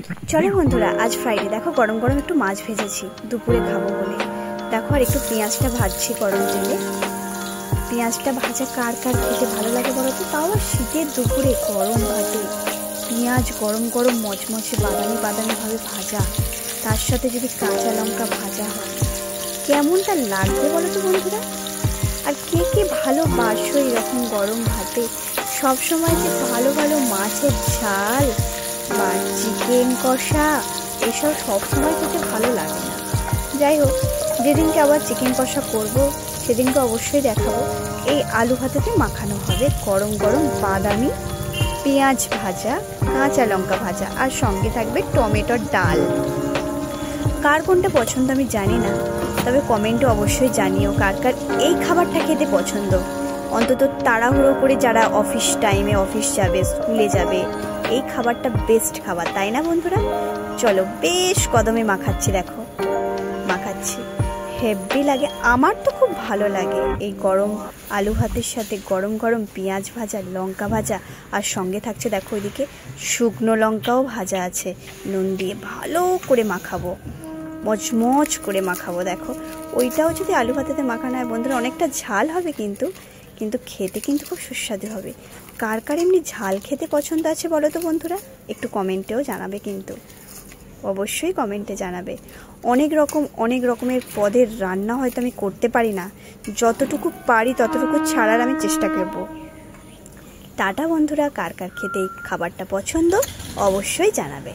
চলো বন্ধুরা, আজ ফ্রাইডে। দেখো গরম গরম একটু মাছ ভেজেছি দুপুরে খাবো বলে। দেখো আর একটু পেঁয়াজটা ভাজছি গরম তেলে। পেঁয়াজটা ভাজা কার কার খেতে ভালো লাগে বলো তো? তাও আর শীতের দুপুরে গরম ভাতে পেঁয়াজ গরম গরম মচমচে বাদামি বাদামি ভাবে ভাজা, তার সাথে যদি কাঁচা লঙ্কা ভাজা হয়, কেমনটা লাগবে বলো তো বন্ধুরা? আর কে কে ভালোবাসো এরকম গরম ভাতে? সবসময় যে ভালো ভালো মাছের ঝাল বা চিকেন কষা এসব সবসময় খেতে ভালো লাগে না। যাই হোক, যেদিনকে আবার চিকেন কষা করবো সেদিনকে অবশ্যই দেখাবো। এই আলু ভাতেতে মাখানো হবে গরম গরম বাদামি পেঁয়াজ ভাজা, কাঁচা লঙ্কা ভাজা, আর সঙ্গে থাকবে টমেটোর ডাল। কার কোনটা পছন্দ আমি জানি না, তবে কমেন্টে অবশ্যই জানিও কার কার এই খাবারটা খেতে পছন্দ। অন্তত তাড়াহুড়ো করে যারা অফিস টাইমে অফিস যাবে, স্কুলে যাবে, এই খাবারটা বেস্ট খাবার, তাই না বন্ধুরা? চলো, বেশ কদমে মাখাচ্ছি, দেখো মাখাচ্ছি, হেভি লাগে। আমার তো খুব ভালো লাগে এই গরম আলু ভাতের সাথে গরম গরম পেঁয়াজ ভাজা, লঙ্কা ভাজা, আর সঙ্গে থাকছে দেখো ওইদিকে শুকনো লঙ্কাও ভাজা আছে, নুন দিয়ে ভালো করে মাখাবো, মচমচ করে মাখাবো। দেখো ওইটাও যদি আলু ভাতেতে মাখানো হয় বন্ধুরা, অনেকটা ঝাল হবে কিন্তু খেতে কিন্তু খুব সুস্বাদু হবে। কার কার এমনি ঝাল খেতে পছন্দ আছে বলো তো বন্ধুরা? একটু কমেন্টেও জানাবে, কিন্তু অবশ্যই কমেন্টে জানাবে। অনেক রকমের পদের রান্না হয়তো আমি করতে পারি না, যতটুকু পারি ততটুকু ছাড়ার আমি চেষ্টা করব। টাটা বন্ধুরা, কার কার খেতে এই খাবারটা পছন্দ অবশ্যই জানাবে।